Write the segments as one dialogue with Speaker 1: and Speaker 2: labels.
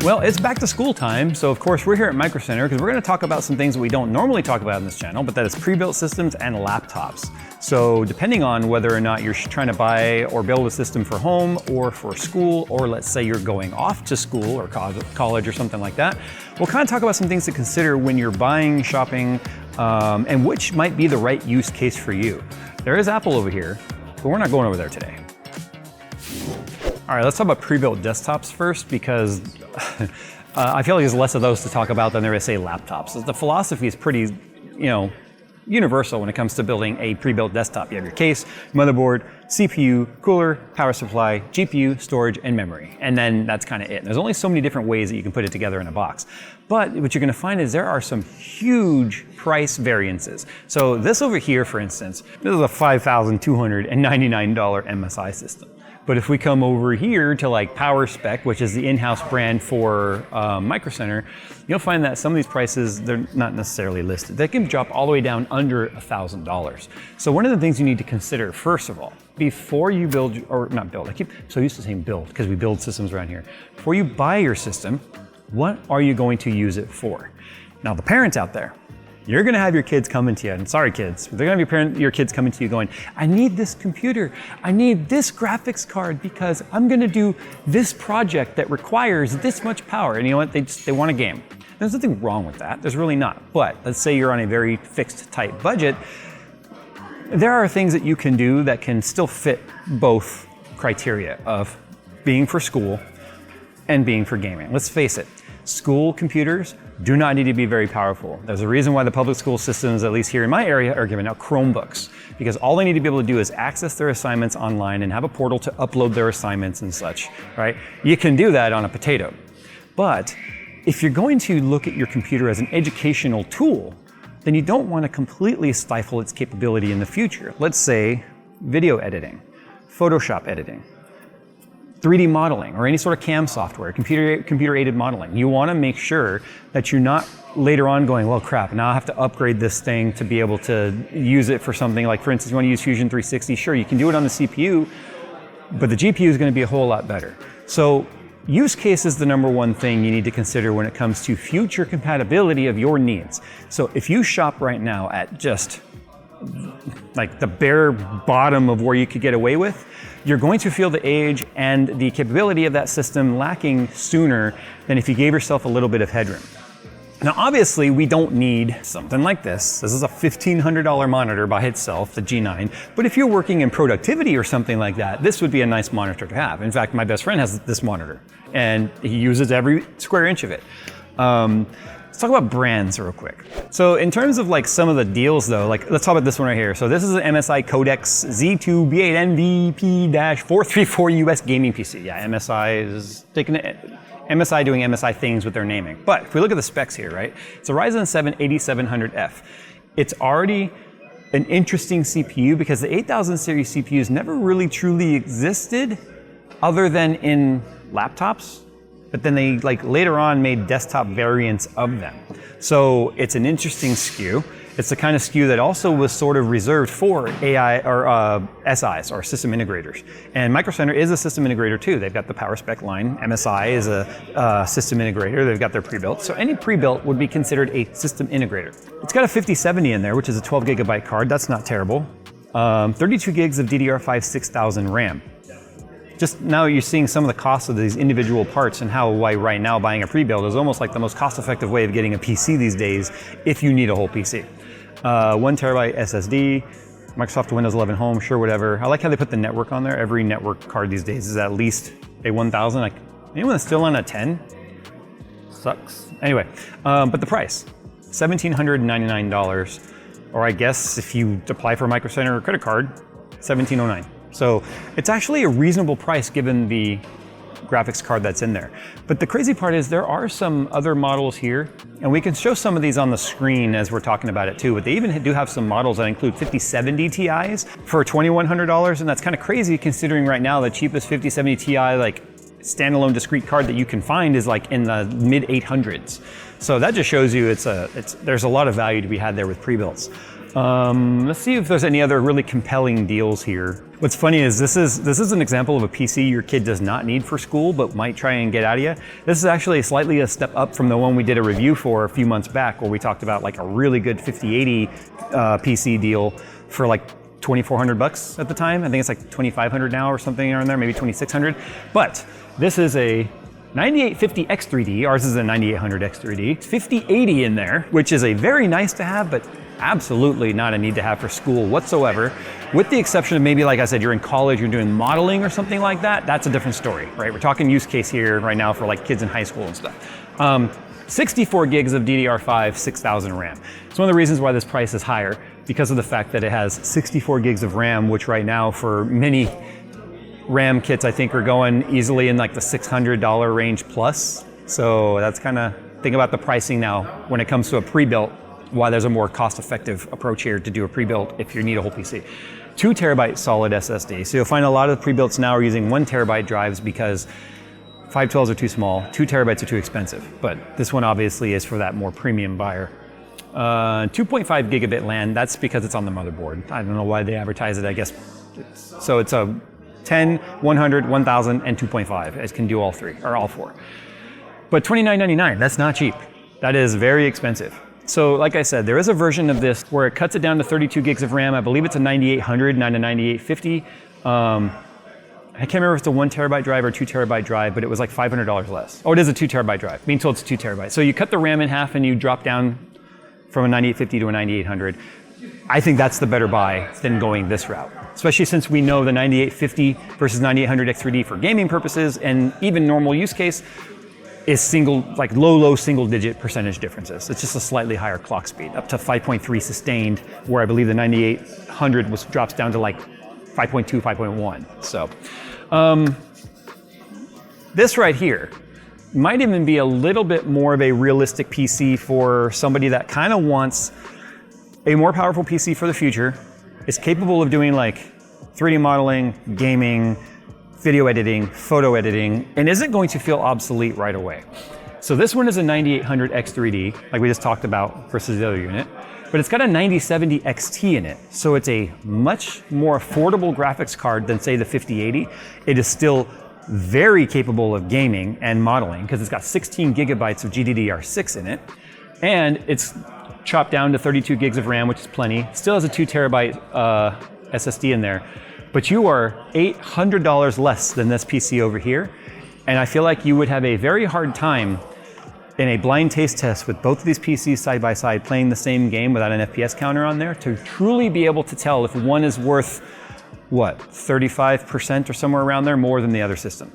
Speaker 1: Well, it's back to school time, so of course we're here at Micro Center because we're going to talk about some things that we don't normally talk about on this channel, but that is pre-built systems and laptops. So depending on whether or not you're trying to buy or build a system for home or for school, or let's say you're going off to school or college or something like that, we'll kind of talk about some things to consider when you're buying, shopping, and which might be the right use case for you. There is Apple over here, but we're not going over there today. All right, let's talk about pre-built desktops first, because I feel like there's less of those to talk about than there is, say, laptops. The philosophy is pretty, universal when it comes to building a pre-built desktop. You have your case, motherboard, CPU, cooler, power supply, GPU, storage, and memory. And then that's kind of it. And there's only so many different ways that you can put it together in a box. But what you're going to find is there are some huge price variances. So this over here, for instance, this is a $5,299 MSI system. But if we come over here to like Power Spec, which is the in-house brand for Micro Center, you'll find that some of these prices, they're not necessarily listed. They can drop all the way down under $1,000. So one of the things you need to consider, first of all, before you build, or not build, I keep so used to saying build because we build systems around here. Before you buy your system, what are you going to use it for? Now the parents out there, you're gonna have your kids coming to you, and sorry kids, they're gonna have your kids coming to you going, I need this computer, I need this graphics card because I'm gonna do this project that requires this much power. And you know what, they want a game. There's nothing wrong with that, there's really not. But let's say you're on a very fixed tight budget, there are things that you can do that can still fit both criteria of being for school and being for gaming. Let's face it, school computers do not need to be very powerful. There's a reason why the public school systems, at least here in my area, are giving out Chromebooks, because all they need to be able to do is access their assignments online and have a portal to upload their assignments and such, right? You can do that on a potato. But if you're going to look at your computer as an educational tool, then you don't want to completely stifle its capability in the future. Let's say video editing, Photoshop editing, 3D modeling, or any sort of CAM software, computer-aided modeling. You want to make sure that you're not later on going, well, crap, now I have to upgrade this thing to be able to use it for something like, for instance, you want to use Fusion 360. Sure, you can do it on the CPU, but the GPU is going to be a whole lot better. So use case is the number one thing you need to consider when it comes to future compatibility of your needs. So if you shop right now at just like the bare bottom of where you could get away with, you're going to feel the age and the capability of that system lacking sooner than if you gave yourself a little bit of headroom. Now, obviously, we don't need something like this. This is a $1,500 monitor by itself, the G9. But if you're working in productivity or something like that, this would be a nice monitor to have. In fact, my best friend has this monitor, and he uses every square inch of it. Let's talk about brands real quick. So in terms of like some of the deals though, like let's talk about this one right here. So this is an MSI Codex Z2 B8NVP-434 US gaming PC. Yeah, MSI is taking it. MSI doing MSI things with their naming. But if we look at the specs here, right? It's a Ryzen 7 8700F. It's already an interesting CPU because the 8000 series CPUs never really truly existed other than in laptops. But then they like later on made desktop variants of them. So it's an interesting SKU. It's the kind of SKU that also was sort of reserved for AI or SIs or system integrators. And Micro Center is a system integrator too. They've got the Power Spec line. MSI is a system integrator. They've got their pre-built. So any pre-built would be considered a system integrator. It's got a 5070 in there, which is a 12 gigabyte card. That's not terrible. 32 gigs of DDR5 6000 RAM. Just now you're seeing some of the costs of these individual parts and why right now buying a pre-built is almost like the most cost-effective way of getting a PC these days if you need a whole PC. 1 terabyte SSD, Microsoft Windows 11 Home, sure, whatever. I like how they put the network on there. Every network card these days is at least a 1000. Like, anyone that's still on a 10? Sucks. Anyway, but the price, $1,799. Or I guess if you apply for a Micro Center credit card, $1,709. So it's actually a reasonable price given the graphics card that's in there. But the crazy part is there are some other models here, and we can show some of these on the screen as we're talking about it too, but they even do have some models that include 5070 Ti's for $2,100, and that's kind of crazy considering right now the cheapest 5070 Ti like standalone discrete card that you can find is like in the mid 800s. So that just shows you there's a lot of value to be had there with pre-builts. Let's see if there's any other really compelling deals here. What's funny is this is an example of a PC your kid does not need for school, but might try and get out of you. This is actually slightly a step up from the one we did a review for a few months back, where we talked about like a really good 5080 PC deal for like $2,400 at the time. I think it's like $2,500 now or something around there, maybe $2,600. But this is a 9850 X3D. Ours is a 9800 X3D. It's 5080 in there, which is a very nice to have, but absolutely not a need to have for school whatsoever. With the exception of maybe, like I said, you're in college, you're doing modeling or something like that, that's a different story, right? We're talking use case here right now for like kids in high school and stuff. 64 gigs of DDR5, 6,000 RAM. It's one of the reasons why this price is higher, because of the fact that it has 64 gigs of RAM, which right now for many RAM kits I think are going easily in like the $600 range plus. So that's kind of, think about the pricing now when it comes to a pre-built, why there's a more cost-effective approach here to do a pre-built if you need a whole PC. 2 terabyte solid SSD. So you'll find a lot of the pre-builts now are using 1 terabyte drives because 512s are too small, 2 terabytes are too expensive. But this one obviously is for that more premium buyer. 2.5 gigabit LAN, that's because it's on the motherboard. I don't know why they advertise it, I guess. So it's a 10, 100, 1000, and 2.5. It can do all three, or all four. But $29.99, that's not cheap. That is very expensive. So like I said, there is a version of this where it cuts it down to 32 gigs of RAM. I believe it's a 9800, not a 9850. I can't remember if it's a 1 terabyte drive or 2 terabyte drive, but it was like $500 less. Oh, it is a 2 terabyte drive. Being told it's 2 terabytes. So you cut the RAM in half and you drop down from a 9850 to a 9800. I think that's the better buy than going this route, especially since we know the 9850 versus 9800 X3D for gaming purposes and even normal use case is low single digit percentage differences. It's just a slightly higher clock speed, up to 5.3 sustained, where I believe the 9800 drops down to like 5.2, 5.1. So this right here might even be a little bit more of a realistic PC for somebody that kind of wants a more powerful PC for the future, is capable of doing like 3D modeling, gaming, video editing, photo editing, and isn't going to feel obsolete right away. So this one is a 9800 X3D, like we just talked about, versus the other unit, but it's got a 9070 XT in it. So it's a much more affordable graphics card than say the 5080. It is still very capable of gaming and modeling because it's got 16 gigabytes of GDDR6 in it, and it's chopped down to 32 gigs of RAM, which is plenty. Still has a 2 terabyte SSD in there. But you are $800 less than this PC over here. And I feel like you would have a very hard time in a blind taste test with both of these PCs side by side playing the same game without an FPS counter on there to truly be able to tell if one is worth, what, 35% or somewhere around there more than the other system.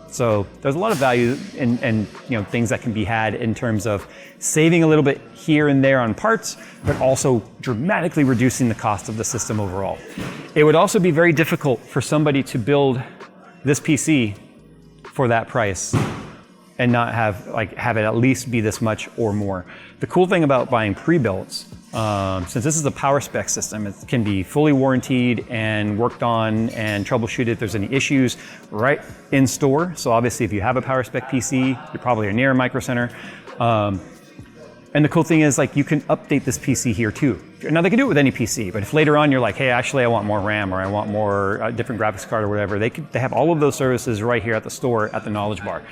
Speaker 1: So there's a lot of value and things that can be had in terms of saving a little bit here and there on parts, but also dramatically reducing the cost of the system overall. It would also be very difficult for somebody to build this PC for that price and not have it at least be this much or more. The cool thing about buying pre-builts, since this is a power spec system, it can be fully warranted and worked on and troubleshooted if there's any issues right in store. So obviously if you have a power spec PC, you probably are near a Micro Center. And the cool thing is you can update this PC here too. Now they can do it with any PC, but if later on you're like, hey, actually I want more RAM or I want more different graphics card or whatever, they have all of those services right here at the store at the Knowledge Bar.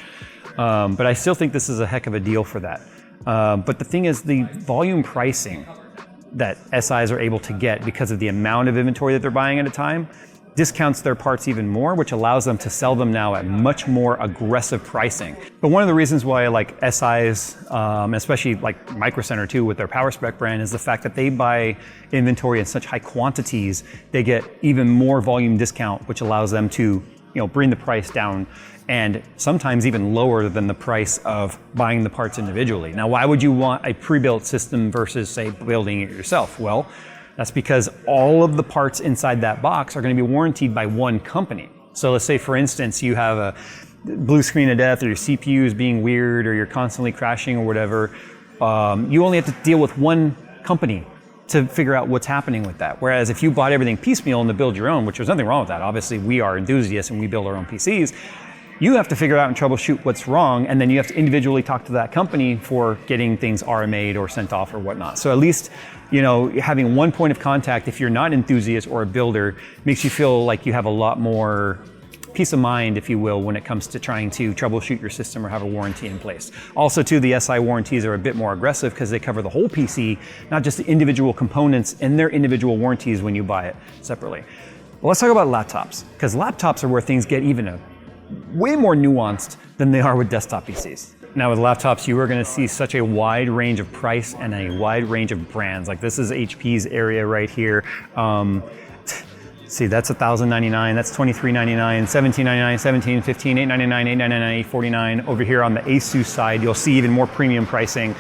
Speaker 1: But I still think this is a heck of a deal for that. But the thing is, the volume pricing that SIs are able to get because of the amount of inventory that they're buying at a time discounts their parts even more, which allows them to sell them now at much more aggressive pricing. But one of the reasons why I like SIs, especially like Micro Center too with their Power Spec brand, is the fact that they buy inventory in such high quantities, they get even more volume discount, which allows them to bring the price down and sometimes even lower than the price of buying the parts individually. Now, why would you want a pre-built system versus, say, building it yourself? Well, that's because all of the parts inside that box are going to be warranted by one company. So let's say, for instance, you have a blue screen of death or your CPU is being weird or you're constantly crashing or whatever. You only have to deal with one company to figure out what's happening with that. Whereas if you bought everything piecemeal and to build your own, which there's nothing wrong with that. Obviously, we are enthusiasts and we build our own PCs. You have to figure out and troubleshoot what's wrong, and then you have to individually talk to that company for getting things RMA'd or sent off or whatnot. So at least, you know, having one point of contact, if you're not an enthusiast or a builder, makes you feel like you have a lot more peace of mind, if you will, when it comes to trying to troubleshoot your system or have a warranty in place. Also too, the SI warranties are a bit more aggressive because they cover the whole PC, not just the individual components and their individual warranties when you buy it separately. Well, let's talk about laptops, because laptops are where things get even way more nuanced than they are with desktop PCs. Now with laptops, you are going to see such a wide range of price and a wide range of brands. Like this is HP's area right here. See, that's $1,099, that's $2,399, $1,799, $1,700, $1,500, $899, $899, $849. Over here on the Asus side, you'll see even more premium pricing,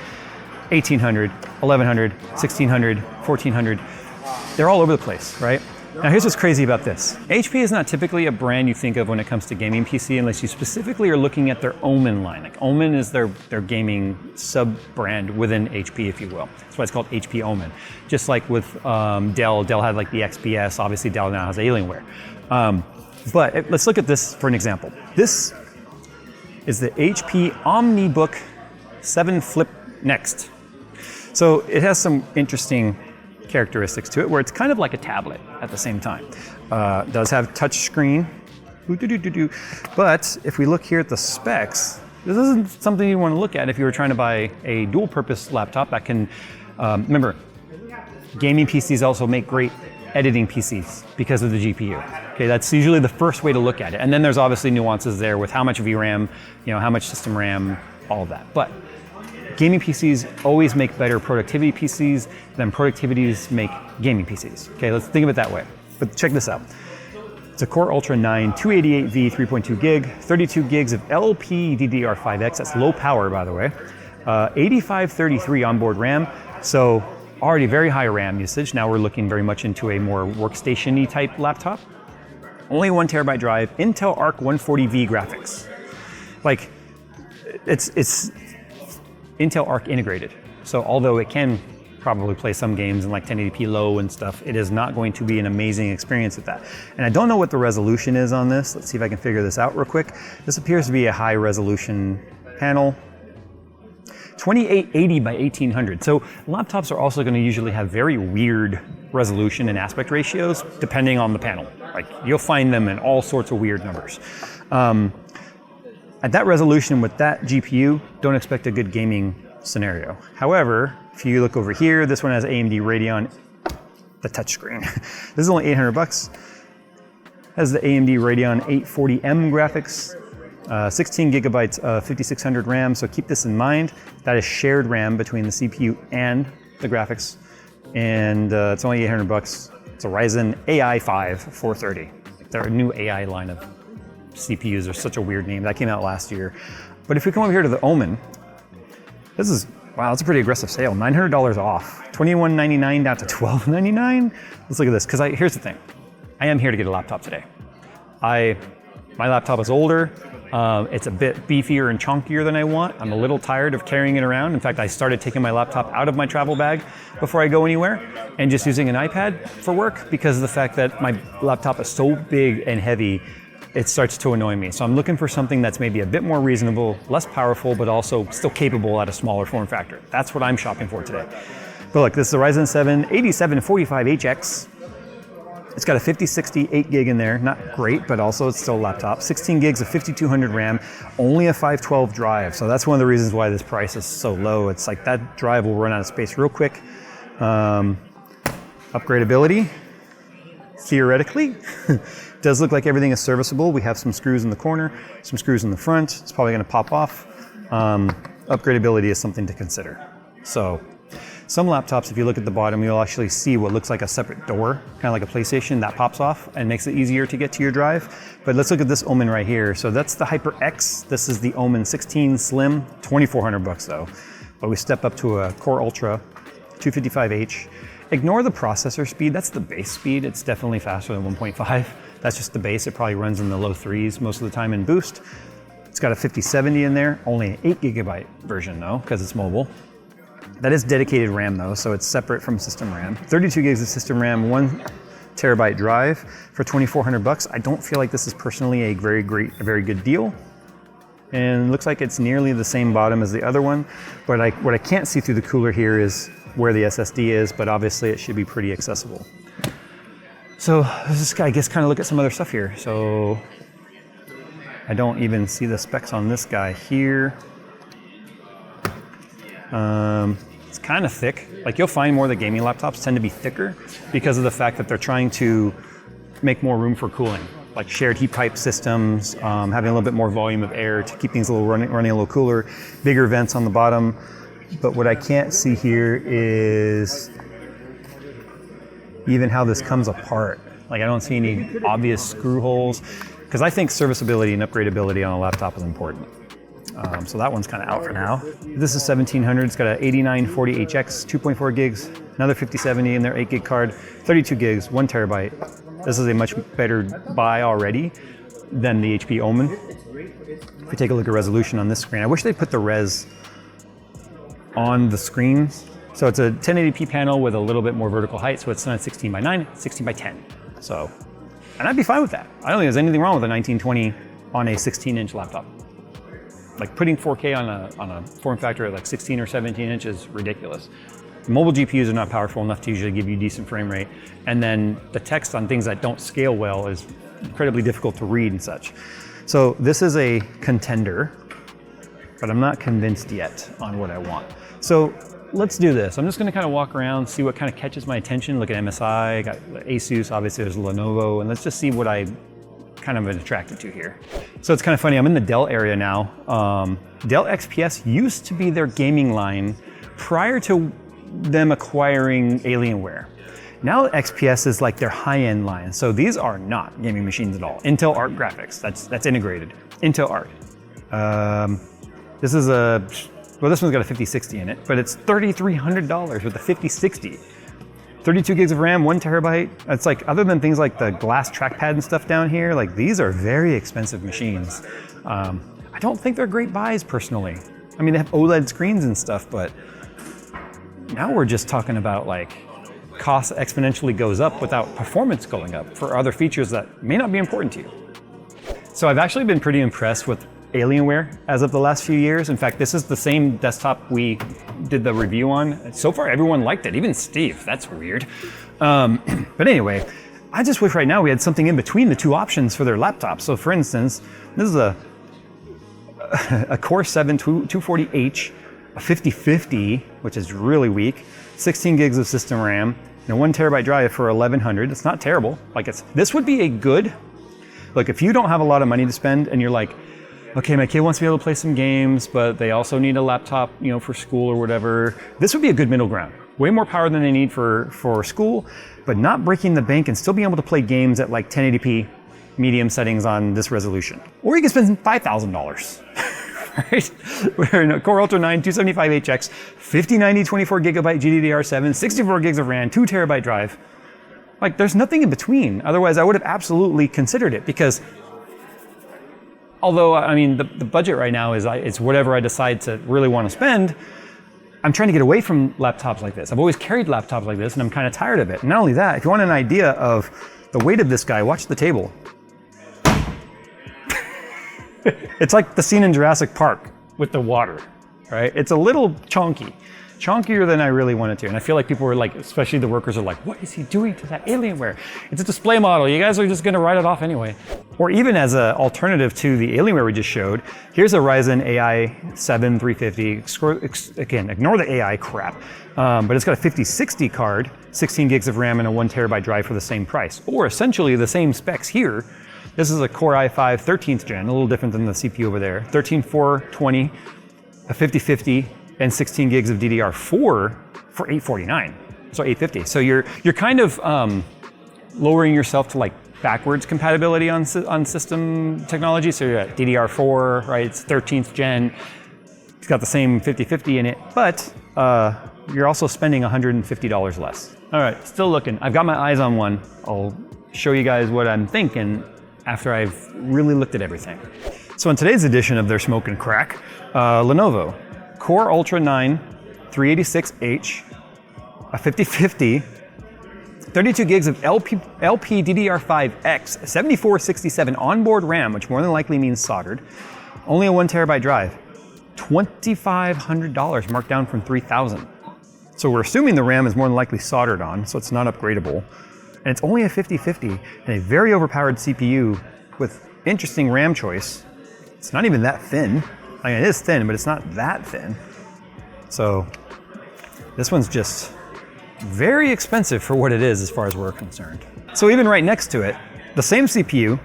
Speaker 1: $1,800, $1,100, $1,600, $1,400. They're all over the place, right? Now here's what's crazy about this. HP is not typically a brand you think of when it comes to gaming PC unless you specifically are looking at their Omen line. Like Omen is their gaming sub-brand within HP, if you will. That's why it's called HP Omen. Just like with Dell had like the XPS, obviously Dell now has Alienware. But let's look at this for an example. This is the HP OmniBook 7 Flip Next. So it has some interesting characteristics to it, where it's kind of like a tablet at the same time. Does have touch screen, but if we look here at the specs, this isn't something you want to look at if you were trying to buy a dual purpose laptop that can, remember, gaming PCs also make great editing PCs because of the GPU. Okay, that's usually the first way to look at it. And then there's obviously nuances there with how much VRAM, you know, how much system RAM, all of that. But gaming PCs always make better productivity PCs than productivities make gaming PCs. Okay, let's think of it that way. But check this out. It's a Core Ultra 9 288V 3.2 gig, 32 gigs of LPDDR5X, that's low power by the way, 8533 onboard RAM, so already very high RAM usage. Now we're looking very much into a more workstation-y type laptop. Only 1 terabyte drive, Intel Arc 140V graphics. Like, it's Intel Arc integrated. So although it can probably play some games in like 1080p low and stuff, it is not going to be an amazing experience with that. And I don't know what the resolution is on this. Let's see if I can figure this out real quick. This appears to be a high resolution panel. 2880 by 1800. So laptops are also going to usually have very weird resolution and aspect ratios depending on the panel. Like you'll find them in all sorts of weird numbers. At that resolution with that GPU, don't expect a good gaming scenario. However, if you look over here, this one has AMD Radeon, the touchscreen. This is only $800. Has the AMD Radeon 840M graphics, 16 gigabytes of 5600 RAM. So keep this in mind. That is shared RAM between the CPU and the graphics. And it's only $800. It's a Ryzen AI 5 430. They're a new AI line of CPUs are such a weird name. That came out last year. But if we come over here to the Omen, this is, wow, it's a pretty aggressive sale. $900 off. $21.99 down to $12.99. Let's look at this, because here's the thing. I am here to get a laptop today. My laptop is older. It's a bit beefier and chunkier than I want. I'm a little tired of carrying it around. In fact, I started taking my laptop out of my travel bag before I go anywhere and just using an iPad for work because of the fact that my laptop is so big and heavy, it starts to annoy me. So I'm looking for something that's maybe a bit more reasonable, less powerful, but also still capable at a smaller form factor. That's what I'm shopping for today. But look, this is the Ryzen 7 8745HX. It's got a 5060 8 gig in there, not great, but also it's still a laptop. 16 gigs of 5200 RAM, only a 512 drive. So that's one of the reasons why this price is so low. It's like that drive will run out of space real quick. Upgradability, theoretically, does look like everything is serviceable. We have some screws in the corner, some screws in the front. It's probably gonna pop off. Upgradability is something to consider. So some laptops, if you look at the bottom, you'll actually see what looks like a separate door, kind of like a PlayStation, that pops off and makes it easier to get to your drive. But let's look at this Omen right here. So that's the HyperX. This is the Omen 16 Slim, $2,400 though. But we step up to a Core Ultra 255H. Ignore the processor speed, that's the base speed. It's definitely faster than 1.5. That's just the base. It probably runs in the low 3s most of the time in boost. It's got a 5070 in there, only an 8 gigabyte version though, because it's mobile. That is dedicated RAM though, so it's separate from system RAM. 32 gigs of system RAM, 1 terabyte drive for $2,400. I don't feel like this is personally a very good deal. and it looks like it's nearly the same bottom as the other one. But what I can't see through the cooler here is where the SSD is, but obviously it should be pretty accessible. So let's just, I guess, kind of look at some other stuff here. So I don't even see the specs on this guy here. It's kind of thick. Like, you'll find more of the gaming laptops tend to be thicker because of the fact that they're trying to make more room for cooling, like shared heat pipe systems, having a little bit more volume of air to keep things a little running a little cooler, bigger vents on the bottom. But what I can't see here is even how this comes apart. Like, I don't see any obvious screw holes, because I think serviceability and upgradability on a laptop is important. So that one's kind of out for now. This is 1700, it's got an 8940HX, 2.4 gigs, another 5070 in their 8 gig card, 32 gigs, 1 terabyte. This is a much better buy already than the HP Omen. If we take a look at resolution on this screen, I wish they'd put the res on the screens. So it's a 1080p panel with a little bit more vertical height, so it's not 16 by 9, 16 by 10. So, and I'd be fine with that. I don't think there's anything wrong with a 1920 on a 16-inch laptop. Like, putting 4K on a form factor at like 16 or 17 inches is ridiculous. Mobile GPUs are not powerful enough to usually give you decent frame rate. And then the text on things that don't scale well is incredibly difficult to read and such. So this is a contender, but I'm not convinced yet on what I want. So let's do this. I'm just gonna kind of walk around, see what kind of catches my attention. Look at MSI, got Asus, obviously there's Lenovo, and let's just see what I kind of been attracted to here. So it's kind of funny, I'm in the Dell area now. Dell XPS used to be their gaming line prior to them acquiring Alienware. Now XPS is like their high-end line. So these are not gaming machines at all. Intel Arc graphics, that's integrated. Intel Arc. This is a, well, this one's got a 5060 in it, but it's $3,300 with a 5060. 32 gigs of RAM, 1 terabyte. It's like, other than things like the glass trackpad and stuff down here, like, these are very expensive machines. I don't think they're great buys personally. I mean, they have OLED screens and stuff, but now we're just talking about like cost exponentially goes up without performance going up for other features that may not be important to you. So I've actually been pretty impressed with Alienware as of the last few years. In fact, this is the same desktop we did the review on. So far, everyone liked it, even Steve. That's weird. But anyway, I just wish right now we had something in between the two options for their laptops. So for instance, this is a Core 7 240H, a 5050, which is really weak, 16 gigs of system RAM, and a 1 terabyte drive for $1,100. It's not terrible. Like, this would be a good, look, if you don't have a lot of money to spend and you're like, okay, my kid wants to be able to play some games, but they also need a laptop, you know, for school or whatever. This would be a good middle ground. Way more power than they need for school, but not breaking the bank and still being able to play games at like 1080p medium settings on this resolution. Or you can spend $5,000, right? We're in a Core Ultra 9 275HX, 5090 24 gigabyte GDDR7, 64 gigs of RAM, 2 terabyte drive. Like, there's nothing in between. Otherwise, I would have absolutely considered it, because although, I mean, the budget right now is it's whatever I decide to really want to spend. I'm trying to get away from laptops like this. I've always carried laptops like this, and I'm kind of tired of it. And not only that, if you want an idea of the weight of this guy, watch the table. It's like the scene in Jurassic Park with the water, right? It's a little chunkier than I really wanted to. And I feel like people were like, especially the workers, are like, what is he doing to that Alienware? It's a display model. You guys are just going to write it off anyway. Or even as an alternative to the Alienware we just showed, here's a Ryzen AI 7 350. Again, ignore the AI crap. But it's got a 5060 card, 16 gigs of RAM, and a 1 terabyte drive for the same price. Or essentially the same specs here. This is a Core i5 13th gen, a little different than the CPU over there. 13420, a 5050, and 16 gigs of DDR4 for $849, so $850. So you're kind of lowering yourself to like backwards compatibility on system technology. So you're at DDR4, right? It's 13th gen. It's got the same 5050 in it, but you're also spending $150 less. All right, still looking. I've got my eyes on one. I'll show you guys what I'm thinking after I've really looked at everything. So in today's edition of their Smoke and Crack, Lenovo Core Ultra 9 386H, a 5050, 32 gigs of LPDDR5X, 7467 onboard RAM, which more than likely means soldered, Only a 1 terabyte drive. $2,500 marked down from $3,000. So we're assuming the RAM is more than likely soldered on, so it's not upgradable. And it's only a 5050 and a very overpowered CPU with interesting RAM choice. It's not even that thin. I mean, it is thin, but it's not that thin. So this one's just very expensive for what it is as far as we're concerned. So even right next to it, the same CPU,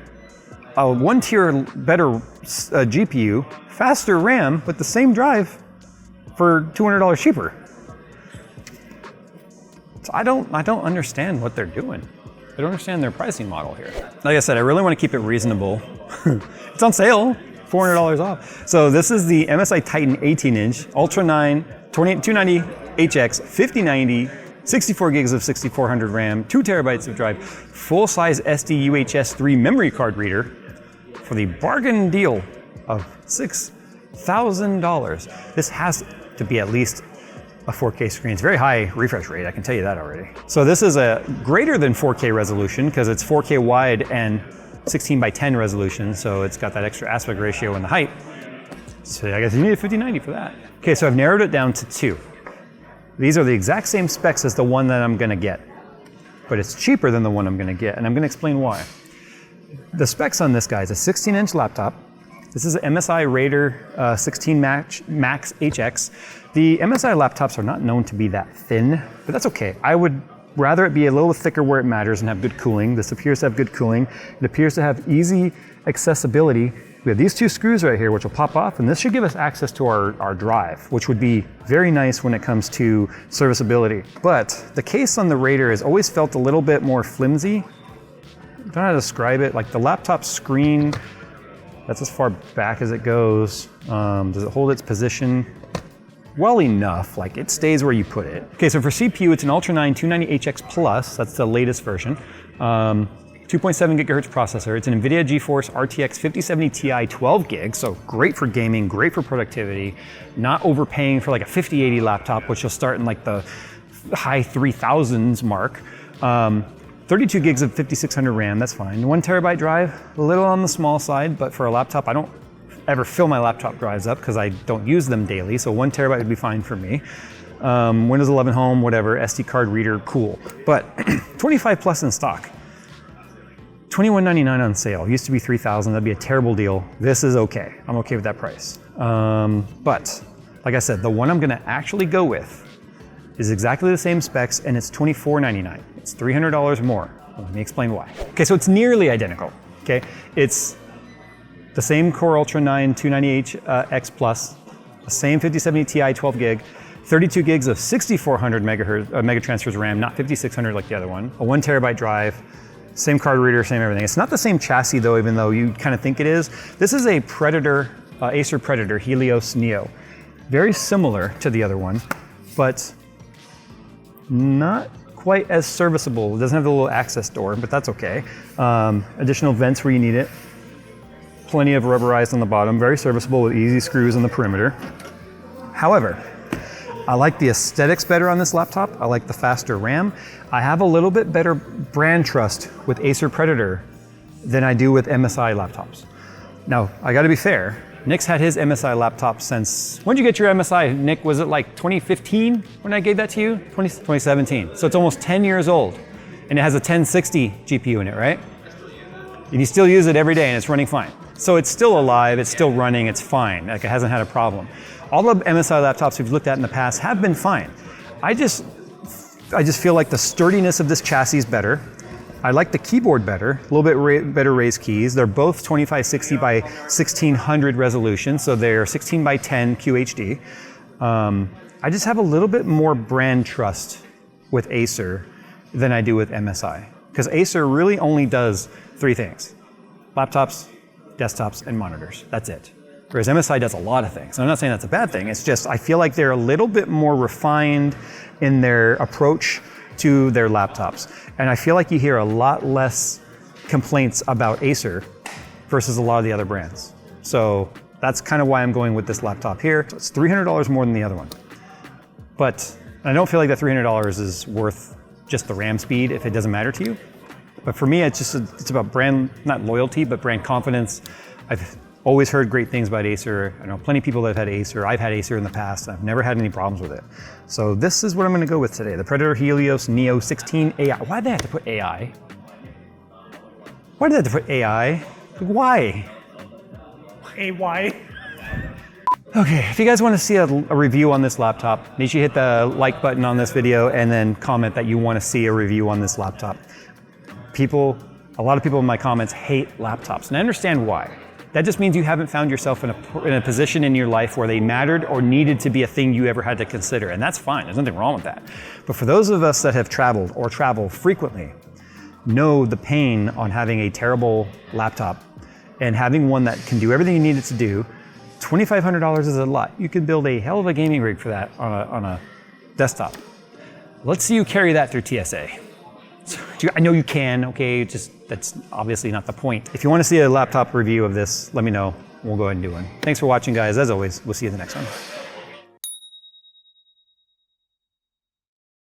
Speaker 1: a 1 tier better GPU, faster RAM, but the same drive for $200 cheaper. So I don't understand what they're doing. I don't understand their pricing model here. Like I said, I really want to keep it reasonable. It's on sale, $400 off. So this is the MSI Titan 18-inch, Ultra 9, 290HX, 5090, 64 gigs of 6400 RAM, 2 terabytes of drive, full-size SD UHS 3 memory card reader for the bargain deal of $6,000. This has to be at least a 4K screen. It's very high refresh rate, I can tell you that already. So this is a greater than 4K resolution because it's 4K wide and 16:10 resolution, so it's got that extra aspect ratio in the height. So I guess you need a 5090 for that. Okay, so I've narrowed it down to 2. These are the exact same specs as the one that I'm gonna get, but it's cheaper than the one I'm gonna get, and I'm gonna explain why. The specs on this guy is a 16-inch laptop. This is an MSI Raider 16 Max HX. The MSI laptops are not known to be that thin, but that's okay. I would rather it be a little thicker where it matters and have good cooling. This appears to have good cooling. It appears to have easy accessibility. We have these 2 screws right here, which will pop off, and this should give us access to our drive, which would be very nice when it comes to serviceability. But the case on the Raider has always felt a little bit more flimsy. I don't know how to describe it. Like the laptop screen, that's as far back as it goes. Does it hold its position? Well enough, like it stays where you put it. Okay, so for CPU, it's an Ultra 9 290HX Plus, that's the latest version. 2.7 gigahertz processor. It's an NVIDIA GeForce RTX 5070 Ti 12 gigs, so great for gaming, great for productivity, not overpaying for like a 5080 laptop, which will start in like the high 3000s mark. 32 gigs of 5600 RAM, that's fine. 1 terabyte drive, a little on the small side, but for a laptop, I don't ever fill my laptop drives up because I don't use them daily, so 1 terabyte would be fine for me. Windows 11 Home, whatever, SD card reader, cool. But 25 plus in stock. $21.99 on sale. Used to be $3,000. That'd be a terrible deal. This is okay. I'm okay with that price. But like I said, the one I'm gonna actually go with is exactly the same specs, and it's $24.99. It's $300 more. Let me explain why. Okay, so it's nearly identical. Okay, it's the same Core Ultra 9 290X Plus, the same 5070 Ti 12 gig, 32 gigs of 6400 megatransfers RAM, not 5600 like the other one, a 1 terabyte drive, same card reader, same everything. It's not the same chassis though, even though you kind of think it is. This is a Predator, Acer Predator Helios Neo. Very similar to the other one, but not quite as serviceable. It doesn't have the little access door, but that's okay. Additional vents where you need it. Plenty of rubberized on the bottom, very serviceable with easy screws on the perimeter. However, I like the aesthetics better on this laptop. I like the faster RAM. I have a little bit better brand trust with Acer Predator than I do with MSI laptops. Now, I gotta be fair. Nick's had his MSI laptop since, when did you get your MSI, Nick? Was it like 2015 when I gave that to you? 2017. So it's almost 10 years old. And it has a 1060 GPU in it, right? And you still use it every day and it's running fine. So it's still alive, it's still running, it's fine. Like it hasn't had a problem. All the MSI laptops we've looked at in the past have been fine. I just feel like the sturdiness of this chassis is better. I like the keyboard better, a little bit better raised keys. They're both 2560 by 1600 resolution, so they're 16 by 10 QHD. I just have a little bit more brand trust with Acer than I do with MSI, because Acer really only does 3 things: laptops, desktops, and monitors. That's it. Whereas MSI does a lot of things. I'm not saying that's a bad thing. It's just I feel like they're a little bit more refined in their approach to their laptops. And I feel like you hear a lot less complaints about Acer versus a lot of the other brands. So that's kind of why I'm going with this laptop here. So it's $300 more than the other one. But I don't feel like that $300 is worth just the RAM speed if it doesn't matter to you. But for me, it's about brand, not loyalty, but brand confidence. Always heard great things about Acer. I know plenty of people that have had Acer. I've had Acer in the past. I've never had any problems with it. So this is what I'm gonna go with today. The Predator Helios Neo 16 AI. Why did they have to put AI? Why did they have to put AI? Why?
Speaker 2: Why?
Speaker 1: Okay, if you guys want to see a review on this laptop, make sure you hit the like button on this video and then comment that you want to see a review on this laptop. A lot of people in my comments hate laptops, and I understand why. That just means you haven't found yourself in a position in your life where they mattered or needed to be a thing you ever had to consider, and that's fine, there's nothing wrong with that. But for those of us that have traveled or travel frequently, know the pain on having a terrible laptop and having one that can do everything you need it to do. $2,500 is a lot. You could build a hell of a gaming rig for that on a desktop. Let's see you carry that through TSA. I know you can, okay, that's obviously not the point. If you want to see a laptop review of this, let me know. We'll go ahead and do one. Thanks for watching, guys. As always, we'll see you in the next one.